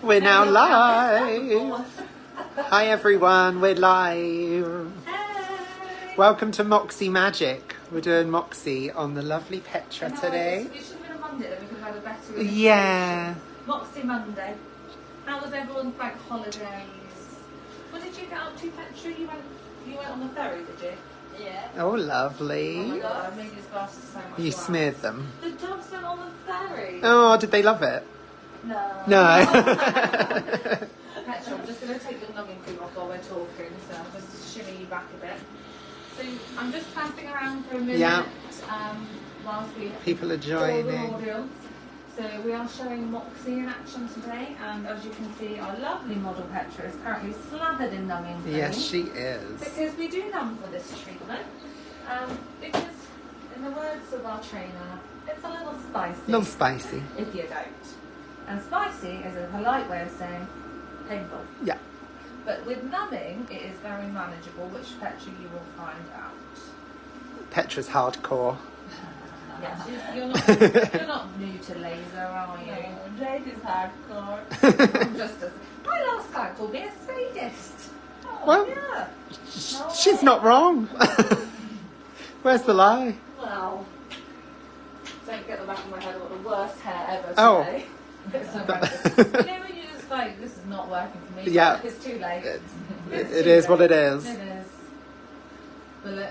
We're now live. Hi everyone, we're live. Hey. Welcome to MOXI Magic. We're doing MOXI on the lovely Petra today. It should have been a Monday, then we could have had a better Yeah. MOXI Monday. How was everyone's bank holidays? What did you get up to, Petra? You went on the ferry, did you? Yeah. Oh, lovely. Oh my god, I made these glasses so much You worse. smeared them. The dogs went on the ferry. Oh, did they love it? No. No. Petra, I'm just going to take your numbing cream off while we're talking, so I'll just shimmy you back a bit. So I'm just clamping around for a minute whilst we People are the joining. audience. So we are showing MOXI in action today, and as you can see, our lovely model Petra is currently slathered in numbing cream. Yes, she is. Because we do numb for this treatment. Because, in the words of our trainer, it's a little spicy. A little spicy. If you don't. And spicy is a polite way of saying painful. Yeah. But with numbing, it is very manageable, which Petra you will find out. Petra's hardcore. Yes, you're not new to laser, are you? No, Jade is hardcore. I'm just as my last client called me a sadist. Oh, Well, yeah. She's not wrong. Where's the lie? Well, don't get the back of my head. I've got the worst hair ever today. Oh. It's so horrendous. You know when you just like, this is not working for me. Yeah. It's too late. It is what it is. It is. But look,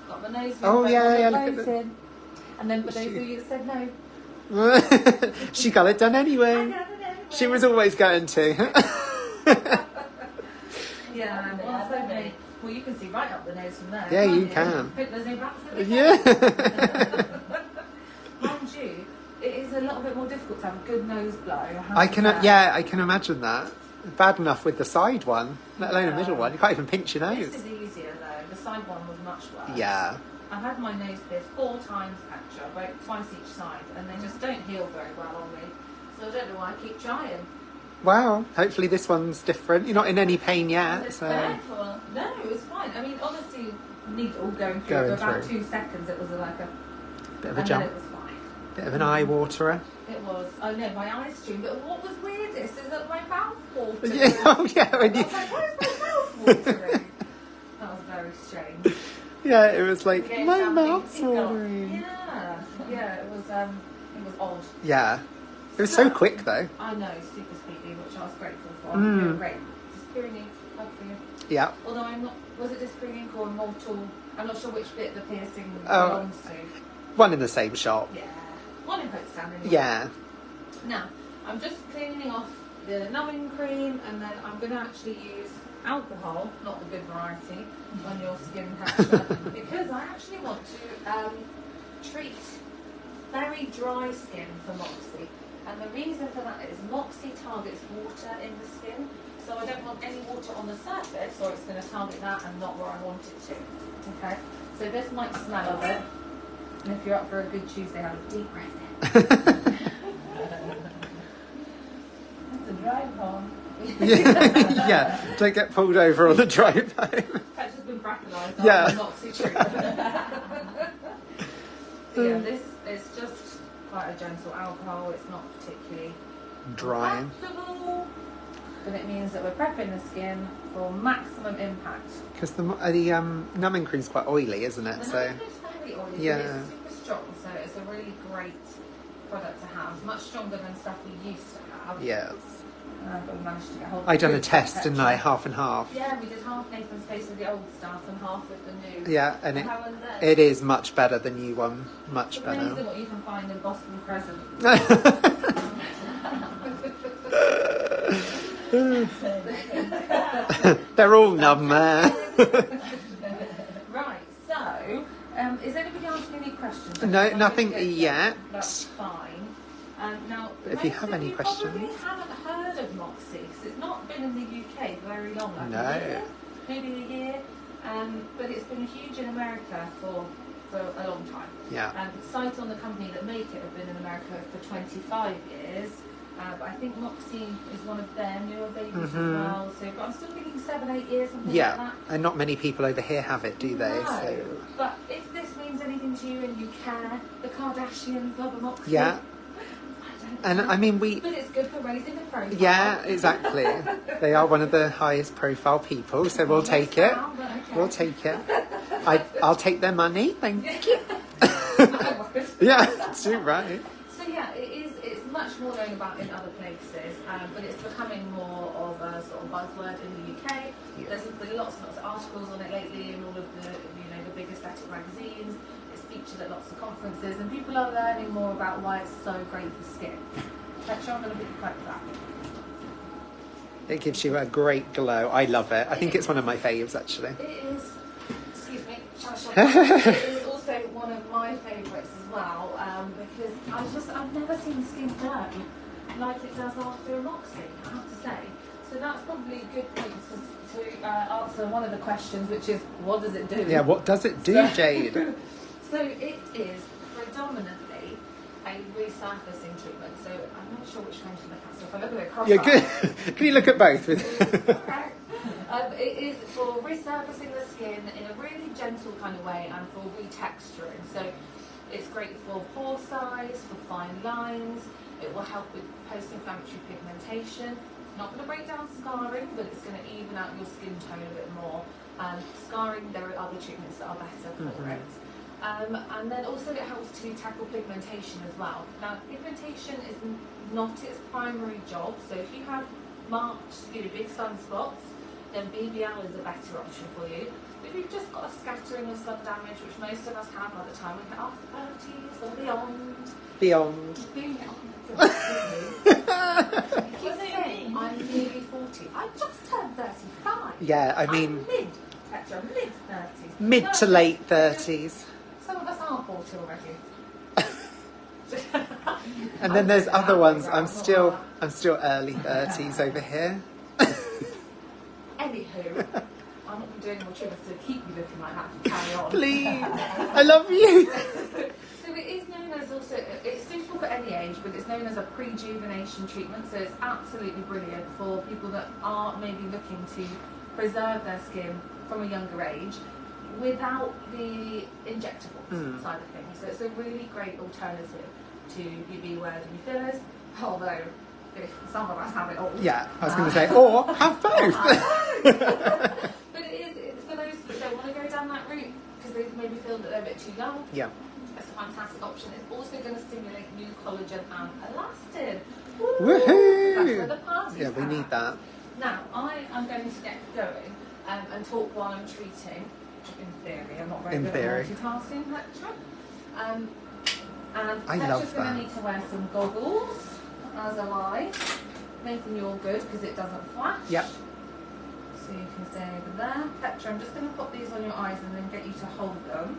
got my nose. Oh, yeah, look look at the... And then for those of you that said no, She got it done anyway. I got it anyway. She was always going to. Yeah, well, so many. Well, you can see right up the nose from there. Yeah, can't you can. Hope there's no bats in it. Yeah. Mind you, it is a little bit more difficult to have a good nose blow. I can imagine that. Bad enough with the side one, let alone a middle one. You can't even pinch your This nose. is easier though. The side one was much worse. Yeah. I've had my nose pierced 4 times, Petra, about twice each side, and they just don't heal very well on me. So I don't know why I keep trying. Wow. Hopefully this one's different. You're not in any pain yet, It's so. painful. No, it was fine. I mean, honestly, needle going through Going for about through. 2 seconds. It was like a Bit of a and jump. then it was fine. Bit of an eye waterer. It was. Oh no, my eyes streamed. But what was weirdest is that my mouth watered. Yeah. Oh yeah. I When was you. like, why is my mouth watering? That was very strange. Yeah. It was like Getting my something mouth's tingling. watering. Yeah, yeah. It was odd. Yeah. It was so quick though. I know, super speedy, which I was grateful for. Mm. You were great. Dispiriting ink, love for you. Yeah. Although I'm not. Was it dispiriting ink or immortal? I'm not sure which bit the piercing Oh. belongs to. One in the same shop. Yeah. One in both standing. Yeah. Now, I'm just cleaning off the numbing cream, and then I'm going to actually use alcohol, not the good variety, on your skin texture, because I actually want to treat very dry skin for MOXI. And the reason for that is MOXI targets water in the skin, so I don't want any water on the surface, or it's going to target that and not where I want it to. Okay? So this might smell of it, and if you're up for a good Tuesday, have a deep breath in. That's a drive home. Yeah. Don't get pulled over on the drive home. That's just been brackenized. Yeah. MOXI treatment. Yeah, this is just quite a gentle alcohol. It's not particularly Drying. comfortable, but it means that we're prepping the skin for maximum impact. Because the numbing cream's quite oily, isn't it? The So. numbing is very oily, Yeah. but it's super strong, so it's a really great product to have. Much stronger than stuff we used to have. Yes. But we managed to get hold of I done a good test, didn't I? Petra. Half and half. Yeah, we did half Nathan's face with the old stuff and half with the new. Yeah, and How was that? it is much better than you one. Much It's better. amazing what you can find in Boston Crescent. They're all numb there. Right, so, is anybody asking any questions? No, nothing yet. That's fine. Now, If you have any most of questions. you probably haven't heard of MOXI, because it's not been in the UK very long. Like No. a year, maybe a year. But it's been huge in America for a long time. Yeah. Sites on the company that make it have been in America for 25 years. But I think MOXI is one of their newer babies as well. So, but I'm still thinking 7, 8 years, something like Yeah, that. and not many people over here have it, do they? No. So. But if this means anything to you and you care, the Kardashians love a MOXI. Yeah. I don't And I mean, But it's good for raising the profile. yeah, exactly. They are one of the highest profile people, so we'll take it. We'll take it. I'll take their money, thank you. Yeah, too right. So yeah, it's much more known about in other places, but it's becoming more of a sort of buzzword in the UK. Yeah. There's been lots and lots of articles on it lately in all of the the big aesthetic magazines. It's featured at lots of conferences, and people are learning more about why it's so great for skin. Petra, I'm going to be quite for that. It gives you a great glow. I love it. I think it's one of my faves, actually. It is. Excuse me. It is also one of my favourites as well, because I've never seen skin glow like it does after a MOXI, I have to say. So that's probably a good point to answer one of the questions, which is, what does it do? Yeah, what does it do, Jade? So it is predominantly a resurfacing treatment. So I'm not sure which one to look at. So if I look at it cross-eyed. Yeah, good. Can you look at both? It is for resurfacing the skin in a really gentle kind of way and for retexturing. So it's great for pore size, for fine lines. It will help with post-inflammatory pigmentation. It's not going to break down scarring, but it's going to even out your skin tone a bit more. Scarring, there are other treatments that are better for it. And then also it helps to tackle pigmentation as well. Now, pigmentation is not its primary job. So if you have marked, big sunspots, then BBL is a better option for you. If you've just got a scattering of sun damage, which most of us have by the time we hit our 30s or beyond. Beyond. Keep saying I'm nearly 40. I just turned 35. Yeah, I mean... I'm mid-30s. Mid to late 30s. Some of us are 40 already. And then there's other ones. I'm still early 30s over here. Anywho, I'm not doing more treatments to keep you looking like that. Carry on. Please, I love you. So it is known as also, it's suitable for any age, but it's known as a prejuvenation treatment. So it's absolutely brilliant for people that are maybe looking to preserve their skin from a younger age without the injectable side of things. So it's a really great alternative to your B-word and your fillers, although some of us have it all. Yeah, I was going to say, or have both. But it's for those that don't want to go down that route because they maybe feel that they're a bit too young. Yeah. It's a fantastic option. It's also going to stimulate new collagen and elastin. Woohoo! That's where the party's Yeah, we at. need that. Now, I am going to get going and talk while I'm treating. In theory, I'm not very good at multitasking, Petra. And I Petra's love going that. to need to wear some goggles, as am I, making you all good because it doesn't flash. Yep. So you can stay over there. Petra, I'm just going to pop these on your eyes and then get you to hold them.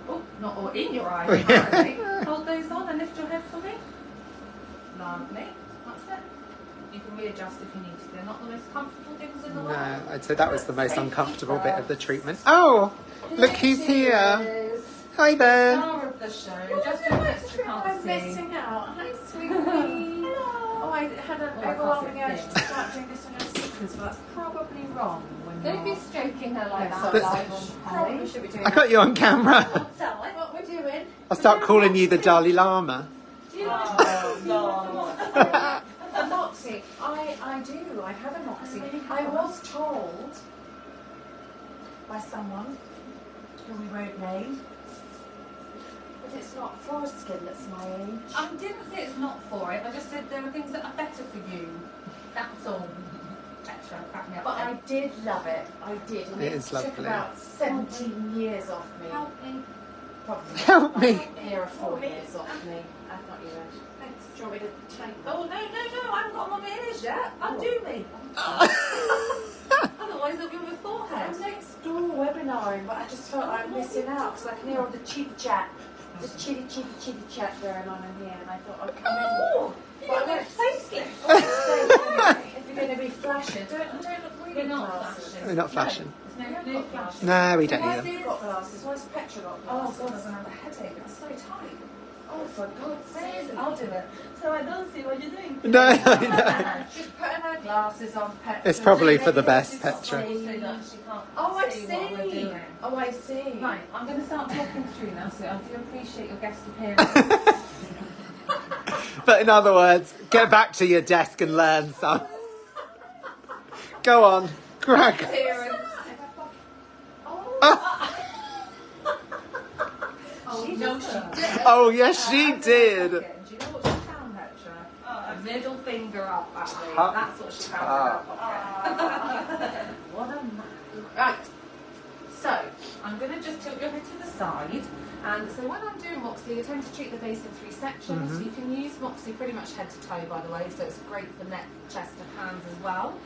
Oh, not all in your eyes, apparently. Hold those on and lift your head for me. Lovely. That's it. You can readjust if you need to. They're not the most comfortable things in the world. No, I'd say that was the most Safety uncomfortable bit of the first. treatment. Oh, look who's here. Cheers. Hi there. Star of the show. Just in case you can't I'm see. missing out. Hi, sweetie. Hello. Oh, I had an Oh, I overwhelming can't urge see to start doing this on your sequence, but that's probably wrong. When Don't be you're stroking her like so that. live on probably Hey. should be doing I got you on camera. Tell me what we're doing. I'll start calling you the Dalai Lama. Do you Oh, no. a MOXI? I do. I have a MOXI. I was told by someone who we won't name. But it's not for skin that's my age. I didn't say it's not for it. I just said there are things that are better for you. That's all. Petra, back me up. But I did love it. I did. And It is took lovely. about 17 years off me. Help me. Probably. Help me. Here are 4 years off me. I've not you. Thanks. Do you want me to take Oh, no, I haven't got them on my ears yet. Undo me. Otherwise it'll be on your forehead. I'm next door webinaring, but I just felt I'm missing out because I can hear all the chitty chat. Just chitty chat going on in here, and I thought I'd come in. Oh, But I'm going to facelift. if you're going to be flashing, don't look really We're not glasses. flashing. We're not flashing. No flash. No, we don't Why need have them. you got glasses? Why's Petra got Oh glasses? god, I'm gonna have a headache. That's so tight. Oh, for God's sake. I'll do it. So I don't see what you're doing. No, I know. She's putting her glasses on, Petra. It's probably for the She best, can't Petra. see. So that she can't Oh, I see what we're see. doing. Oh, I see. Right, I'm going to start talking through now, so I do appreciate your guest appearance. But in other words, get back to your desk and learn some. Go on, crack. Oh, no, she did. Oh, yes, she did. Do you know what she found, Petra? A middle finger up at me. That's what she found in her pocket. What a right. So, I'm going to just tilt your head to the side. And so when I'm doing MOXI, I tend to treat the face in 3 sections. You can use MOXI pretty much head to toe, by the way, so it's great for neck, chest and hands as well.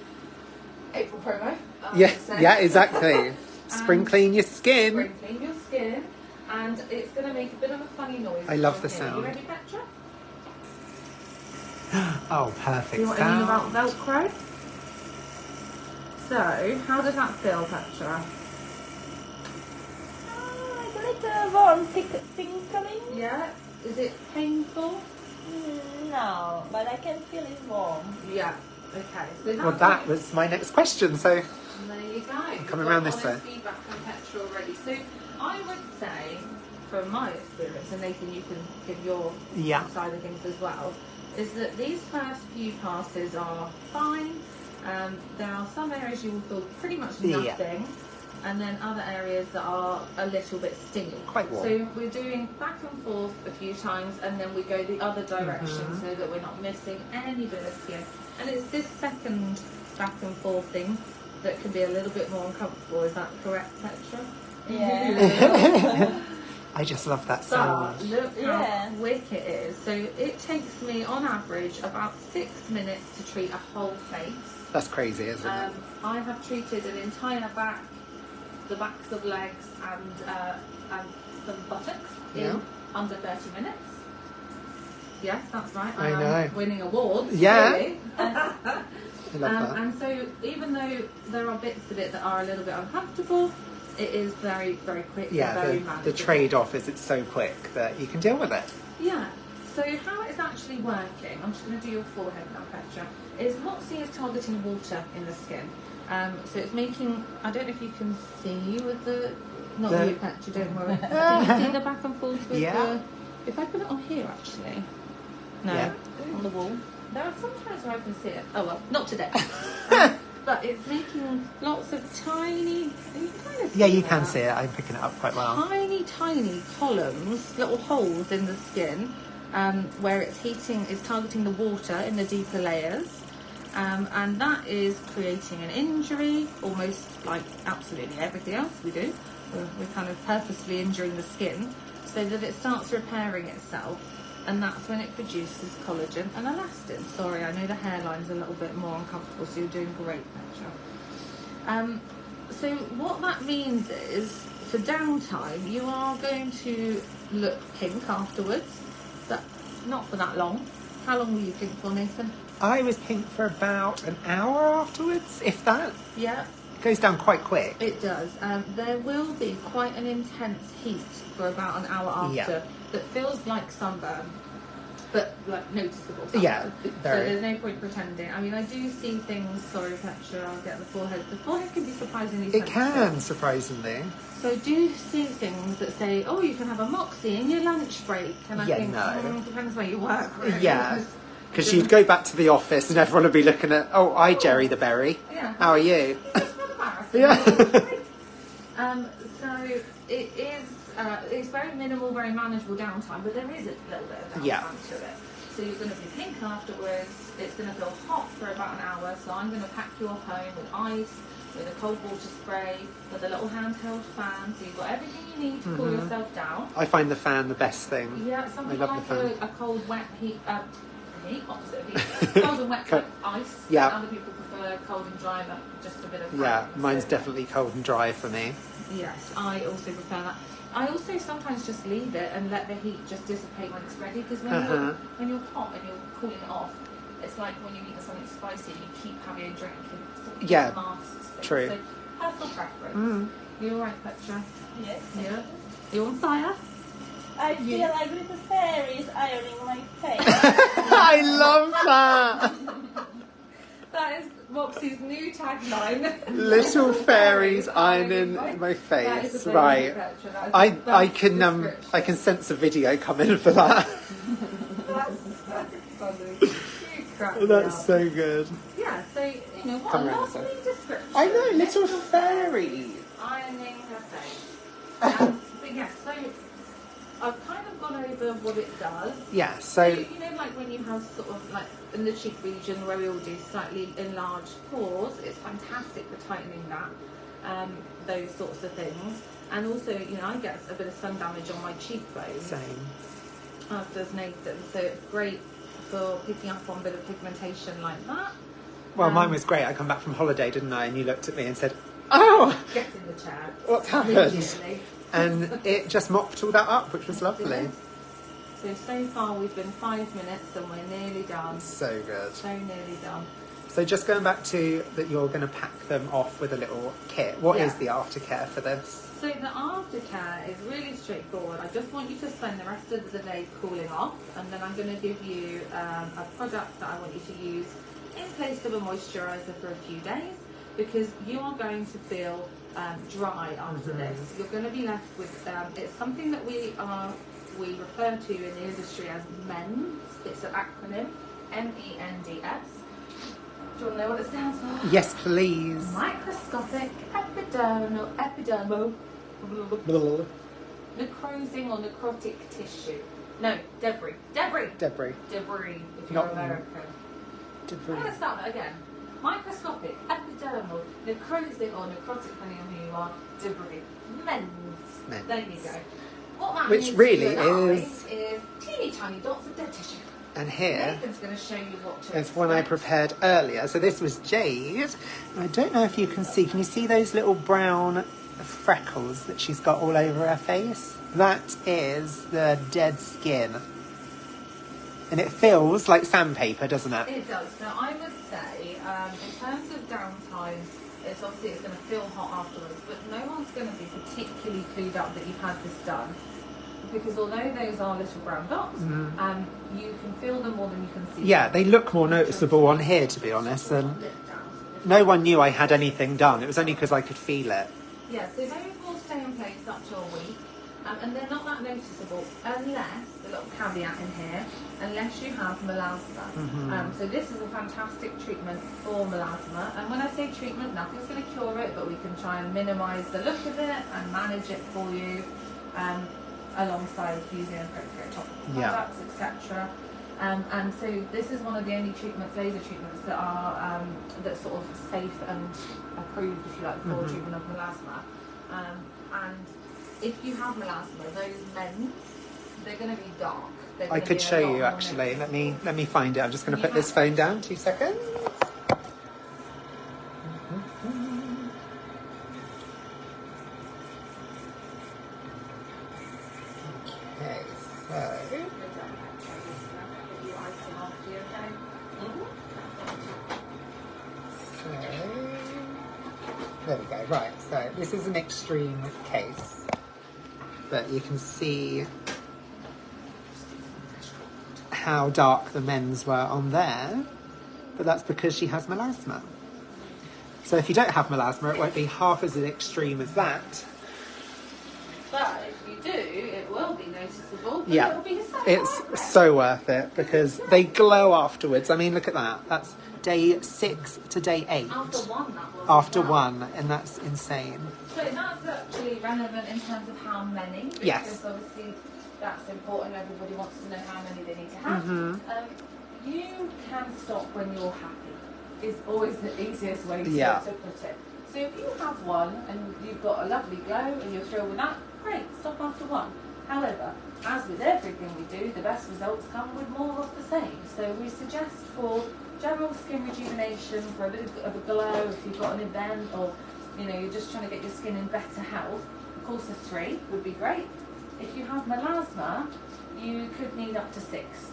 April promo. Yeah, exactly. Spring clean your skin. Spring clean your skin. And it's going to make a bit of a funny noise. I love the here. sound. You ready, Petra? Oh, perfect See what I mean about Velcro? So, how does that feel, Petra? It's a little warm, tinkling. Yeah. Is it painful? No, but I can feel it warm. Yeah. Okay. So Well, that was my next question, so... There you go. Coming around this way. Feedback from Petra already. So I would say, from my experience, and Nathan, you can give your side of things as well, is that these first few passes are fine. There are some areas you will feel pretty much nothing, and then other areas that are a little bit stingy. Quite warm. So we're doing back and forth a few times, and then we go the other direction so that we're not missing any bit of skin. And it's this second back and forth thing that can be a little bit more uncomfortable. Is that correct, Petra? Yeah. I just love that so much. But look how quick it is. So it takes me on average about 6 minutes to treat a whole face. That's crazy, isn't it? I have treated an entire back, the backs of legs and some buttocks in under 30 minutes. Yes, that's right. I know. Winning awards. Yeah. Really. I love that. And so even though there are bits of it that are a little bit uncomfortable, it is very, very quick and very manageable. The trade-off is it's so quick that you can deal with it. Yeah. So how it's actually working, I'm just going to do your forehead now, Petra, is MOXI is targeting water in the skin. So it's making, I don't know if you can see with the, not you, Petra, don't worry. Can you see the back and forth with the, if I put it on here actually. No, on the wall. There are some times where I can see it. Oh well, not today. But it's making lots of tiny. You kind of you can see it. I'm picking it up quite well. Tiny, tiny columns, little holes in the skin, where it's heating, is targeting the water in the deeper layers, and that is creating an injury, almost like absolutely everything else we do. We're kind of purposely injuring the skin so that it starts repairing itself. And that's when it produces collagen and elastin. Sorry, I know the hairline's a little bit more uncomfortable, so you're doing great, Petra. So what that means is, for downtime, you are going to look pink afterwards, but not for that long. How long were you pink for, Nathan? I was pink for about an hour afterwards, if that. Yeah. It goes down quite quick. It does. There will be quite an intense heat for about an hour after that feels like sunburn, but like noticeable sunburn. Yeah, very. So there's no point pretending. I mean, I do see things, sorry Petra, I'll get the forehead. The forehead can be surprisingly sensitive. It can, surprisingly. So do see things that say, oh, you can have a MOXI in your lunch break. And I think, depends where you work. Really. Yeah. Because you'd go back to the office and everyone would be looking at, oh, hi, Jerry the Berry. Yeah. How are you? Yeah. So it is, it's very minimal, very manageable downtime, but there is a little bit of downtime to it. So you're going to be pink afterwards. It's going to feel hot for about an hour. So I'm going to pack you off home with ice, with a cold water spray, with a little handheld fan. So you've got everything you need to cool yourself down. I find the fan the best thing. Yeah, some people like a cold, wet heat. Opposite of heat. Cold and wet ice. Yeah. Other people prefer cold and dry, but just a bit of. Yeah, mine's definitely cold and dry for me. Yes, I also prefer that. I also sometimes just leave it and let the heat just dissipate when it's ready, because when you're hot and you're cooling it off, it's like when you eat something spicy, you keep having a drink. Yeah, masks true. So personal preference. You all right, Petra? Yes. Yeah. You on fire? I feel like little fairies ironing my face. I love that. That is MOXI's new tagline. Little fairies ironing my face. Right. I can sense a video coming for that. darling. You crack me That's up. so good. Yeah, so, you know, what Come a around, lovely description. I know, little fairies. Ironing her face. But yes, so I've kind of gone over what it does. Yeah, So, so you know, like when you have sort of like in the cheek region where we all do slightly enlarged pores, it's fantastic for tightening that, those sorts of things. And also, you know, I get a bit of sun damage on my cheekbones. same. As does Nathan, so it's great for picking up on a bit of pigmentation like that. Well, mine was great. I come back from holiday, didn't I? And you looked at me and said, "Oh, Get in the chair. what's happened?" Immediately. And it just mopped all that up, which was lovely. So far we've been 5 minutes and we're nearly done. So good. So nearly done. So just going back to that, you're going to pack them off with a little kit. What is Yeah. the aftercare for this? So the aftercare is really straightforward. I just want you to spend the rest of the day cooling off, and then I'm going to give you a product that I want you to use in place of a moisturiser for a few days, because you are going to feel dry after this. You're going to be left with, it's something that we refer to in the industry as MENS. It's an acronym, MENDS. Do you want to know what it stands for? Yes, please. Microscopic epidermal necrosing or necrotic tissue. No, debris. Debris. If you're Not American. Debris. I'm going to start that again. Microscopic epidermal necrosing or necrotic, depending on who you are, debris. MENS. There you go. What that Which means really to you and is- I is teeny tiny dots of dead tissue. And here Nathan's going to show you what to is one I expect. prepared earlier. So this was jade. I don't know if you can see. Can you see those little brown freckles that she's got all over her face? That is the dead skin. And it feels like sandpaper, doesn't it? It does. So I would say, in terms of downtime, it's obviously it's going to feel hot afterwards, but no one's going to be particularly clued up that you've had this done. Because although those are little brown dots, you can feel them more than you can see. Yeah, they look more noticeable on here, to be honest. And no one knew I had anything done. It was only because I could feel it. Yeah, so those will stay in place up to a week, and they're not that noticeable unless, a little caveat in here, unless you have melasma. So this is a fantastic treatment for melasma, and when I say treatment, nothing's going to cure it, but we can try and minimise the look of it and manage it for you, alongside using appropriate topical products, etc. And so this is one of the only treatments, laser treatments, that are that's sort of safe and approved, if you like, for treatment of melasma. And if you have melasma, those MENS, they're going to be dark. They're I gonna could be a show lot you more actually. noticeable. Let me find it. I'm just going to put this phone down. 2 seconds. Okay, so there we go. Right, so this is an extreme case, but you can see how dark the MENS were on there, but that's because she has melasma. So if you don't have melasma, it won't be half as extreme as that. But if you do, it will be noticeable. But Yeah, it'll be so it's worth it. so worth it because they glow afterwards. I mean, look at that. That's day 6 to day 8. After one, that will. After one, and that's insane. So that's actually relevant in terms of how many. Yes. Because obviously that's important. Everybody wants to know how many they need to have. You can stop when you're happy. Is always the easiest way to put it. So if you have one and you've got a lovely glow and you're thrilled with that, great, stop after one. However, as with everything we do, the best results come with more of the same. So we suggest for general skin rejuvenation, for a bit of a glow, if you've got an event or you're just trying to get your skin in better health, a course of 3 would be great. If you have melasma, you could need up to 6.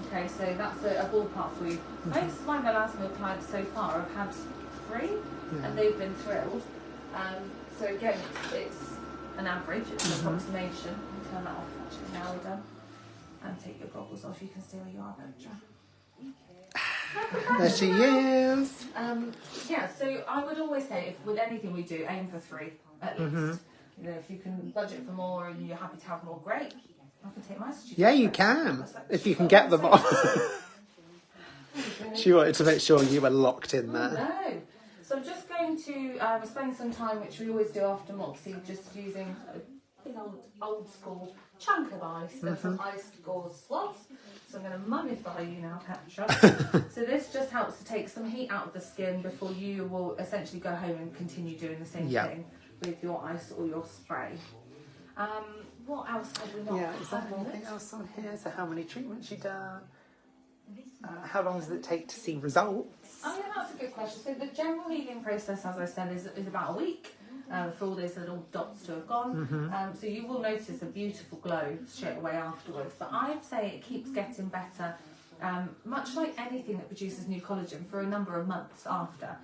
Okay, so that's a ballpark for you. Most of my melasma clients so far have had 3 and they've been thrilled. So again, it's an average, it's an approximation. I'll turn that off actually, now we're done. And take your goggles off, you can see where you are, Petra. There she is. Yeah, so I would always say, if with anything we do, aim for 3 at least. If you can budget for more and you're happy to have more, great. I can take my suggestion. Yeah, you can if you can get them off. She wanted to make sure you were locked in there. No. So I'm just going to spend some time, which we always do after MOXI, just using a big old school chunk of ice and some iced gauze swabs. So I'm going to mummify you now, Petra. So this just helps to take some heat out of the skin before you will essentially go home and continue doing the same thing with your ice or your spray. What else have we not? Yeah, is there anything else on here? So how many treatments you done? How long does it take to see results? Oh yeah, that's a good question. So the general healing process, as I said, is about a week for all those little dots to have gone. So you will notice a beautiful glow straight away afterwards. But I'd say it keeps getting better, much like anything that produces new collagen, for a number of months after.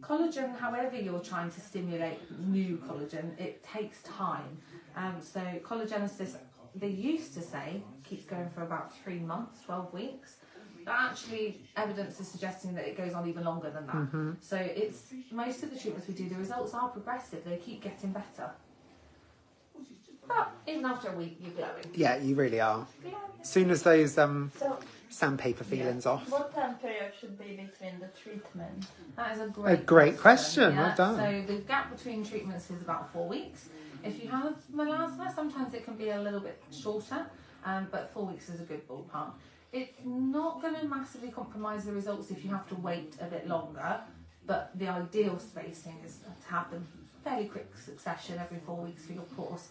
Collagen, however you're trying to stimulate new collagen, it takes time. So collagenesis, they used to say, keeps going for about 3 months, 12 weeks. But actually, evidence is suggesting that it goes on even longer than that. So it's most of the treatments we do, the results are progressive. They keep getting better. But even after a week, you're glowing. Yeah, you really are. As soon as those sandpaper feelings off. What time period should be between the treatment? That is A great question. Yeah. Well done. So the gap between treatments is about 4 weeks. If you have melasma, sometimes it can be a little bit shorter, but 4 weeks is a good ballpark. It's not going to massively compromise the results if you have to wait a bit longer, but the ideal spacing is to have them fairly quick succession every 4 weeks for your course.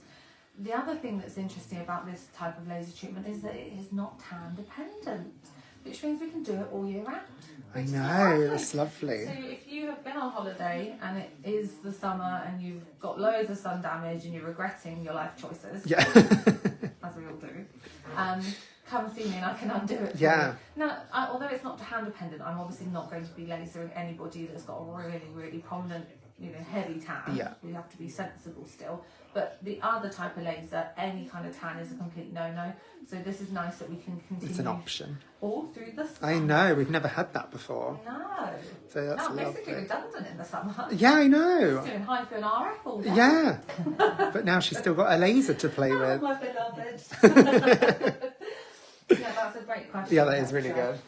The other thing that's interesting about this type of laser treatment is that it is not tan dependent, which means we can do it all year round. I know, it's lovely. So if you have been on holiday and it is the summer and you've got loads of sun damage and you're regretting your life choices, as we all do, come and see me and I can undo it for you. Now, although it's not hand dependent, I'm obviously not going to be lasering anybody that's got a really, really prominent, heavy tan. We have to be sensible still. But the other type of laser, any kind of tan is a complete no-no. So this is nice that we can continue. It's an option. All through the summer. I know, we've never had that before. No. So that's lovely. Basically redundant in the summer. Yeah, I know. She's doing hypho and RF all day. Yeah. But now she's still got a laser to play with. My beloved. Yeah, that's a great question. Yeah, that is really good.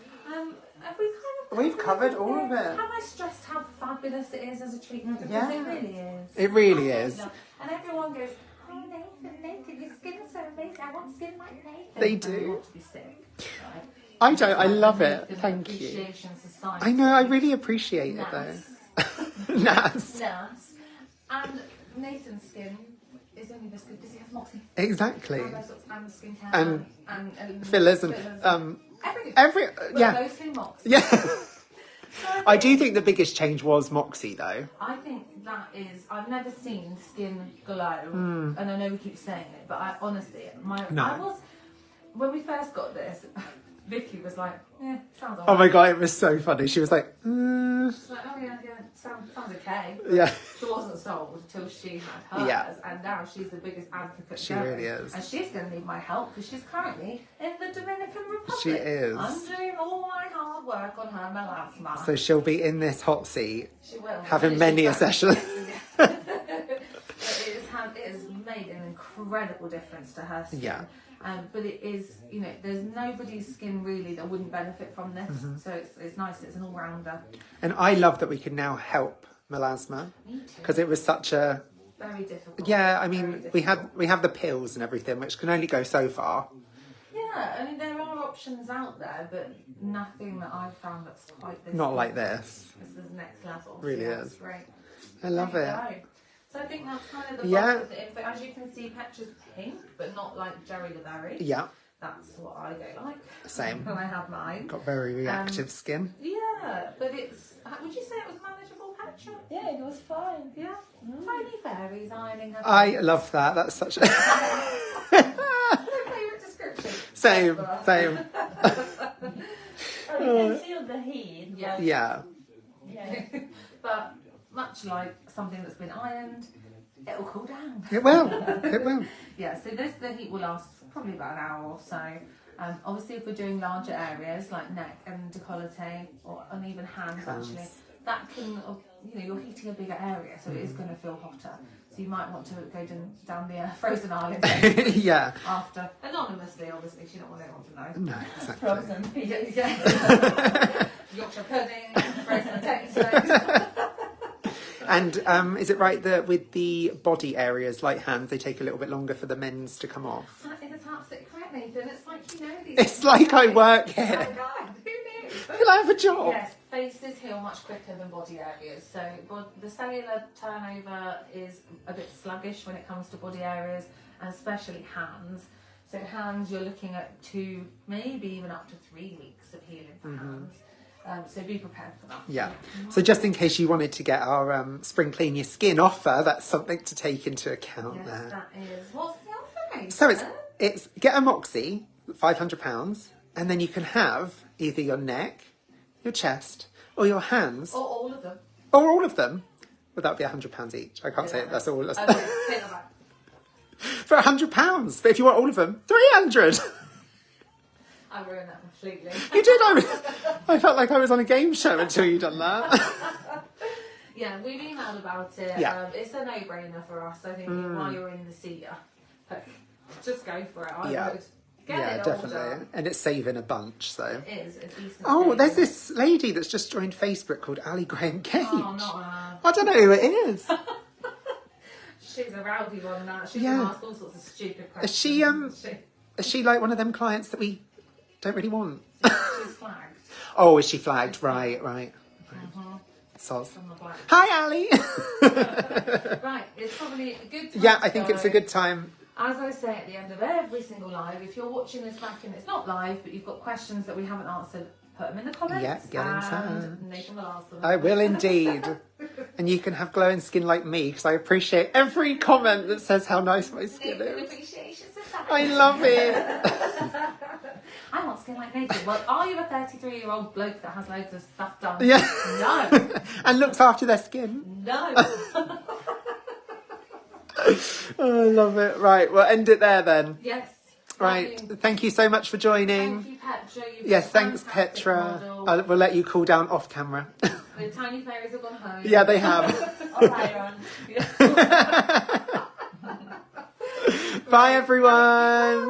We've covered all of it. Have I stressed how fabulous it is as a treatment? Because it really is. It really is. And everyone goes, oh, Nathan, your skin is so amazing. I want skin like Nathan. They And I do. want to be sick. Right? I don't. I love it. The Thank you. Appreciation Society. I know. I really appreciate it though. Nice. Nice. And Nathan's skin is only this good because he has MOXI. Exactly. And skincare. And fillers and everything. yeah. Mostly MOXI. Yeah. I do think the biggest change was MOXI though. I think that is, I've never seen skin glow, and I know we keep saying it, but I honestly, when we first got this, Vicky was like, sounds alright. Oh my god, it was so funny. She was like, She's like, oh yeah, sounds okay. Yeah. She wasn't sold until she had hers, Yeah. and now she's the biggest advocate. She going. really is. And she's going to need my help because she's currently in the Dominican Republic. She is. I'm doing all my hard work on her melasma. So she'll be in this hot seat, She will. having many a session. It has made an incredible difference to her skin. Yeah. But it is, there's nobody's skin really that wouldn't benefit from this. So it's nice. It's an all-rounder. And I love that we can now help melasma because it was such a very difficult. Yeah, I mean we have the pills and everything, which can only go so far. Yeah, I mean there are options out there, but nothing that I've found that's quite this. Not like this. This is next level. Really so is. Great. I love it. So I think that's kind of the bulk of the info. As you can see, Petra's pink, but not like Jerry the Berry. Yeah. That's what I go like. Same. When I have mine. Got very reactive skin. Yeah, but it's. Would you say it was manageable, Petra? Yeah, it was fine. Yeah. Tiny fairies ironing her. I love that. That's such a favourite description. Same. Oh, you can feel the heat. Yeah. But much like something that's been ironed, it'll cool down. It will. Yeah, so the heat will last probably about an hour or so. Obviously, if we're doing larger areas like neck and décolleté or uneven hands, actually, that can, you're heating a bigger area, so it is going to feel hotter. So So you might want to go down the frozen island Yeah. after. Anonymously, obviously, she don't want anyone to know. No, exactly. Frozen. Yeah. Yorkshire pudding, frozen potatoes. And is it right that with the body areas, like hands, they take a little bit longer for the men's to come off? That is absolutely correct, Nathan. It's like you know these It's things. like I work Oh here. my God, who knew? Will I have a job? Yes, faces heal much quicker than body areas. So the cellular turnover is a bit sluggish when it comes to body areas, and especially hands. So hands, you're looking at 2, maybe even up to 3 weeks of healing for hands. So be prepared for that. Yeah. So just in case you wanted to get our Spring Clean Your Skin offer, that's something to take into account Yes, there. that is. What's the offer, Nathan? So it's get a MOXI, £500, and then you can have either your neck, your chest, or your hands, Or all of them. or all of them. Well, that would be £100 each. I can't say it. That's all. Okay, take that back. For £100. But if you want all of them, £300. I ruined that completely. You did. I felt like I was on a game show until you done that. Yeah, we've emailed about it. Yeah. It's a no-brainer for us. I think while you're in the seat, just go for it. I Yeah. would. Get Yeah, it all definitely. done. And it's saving a bunch, so. It is a decent Oh, thing. there's this lady that's just joined Facebook called Ali Graham Gage. Oh, not her. I don't know who it is. She's a rowdy one, that. She's Yeah. going to ask all sorts of stupid questions. Is she like one of them clients that we don't really want? She's flagged Oh, is she flagged? Right. Soz. from the black. Hi, Ali. Right, it's probably a good time Yeah, to I think go. it's a good time. As I say at the end of every single live, if you're watching this back and it's not live, but you've got questions that we haven't answered, put them in the comments. Yeah, get in touch. And Nathan will ask them. I will indeed. And you can have glowing skin like me, because I appreciate every comment that says how nice my skin Nathan is. Appreciation Society. I love it. I want skin like Nathan. Well, are you a 33-year-old bloke that has loads of stuff done? Yeah. No. And looks after their skin. No. Oh, I love it. Right, we'll end it there then. Yes. Right, thank you so much for joining. Thank you, Petra. You've Yes, been a thanks, fantastic Petra. model. We'll let you cool down off camera. The tiny fairies have gone home. Yeah, they have. Oh, hi, Ron. Bye, everyone.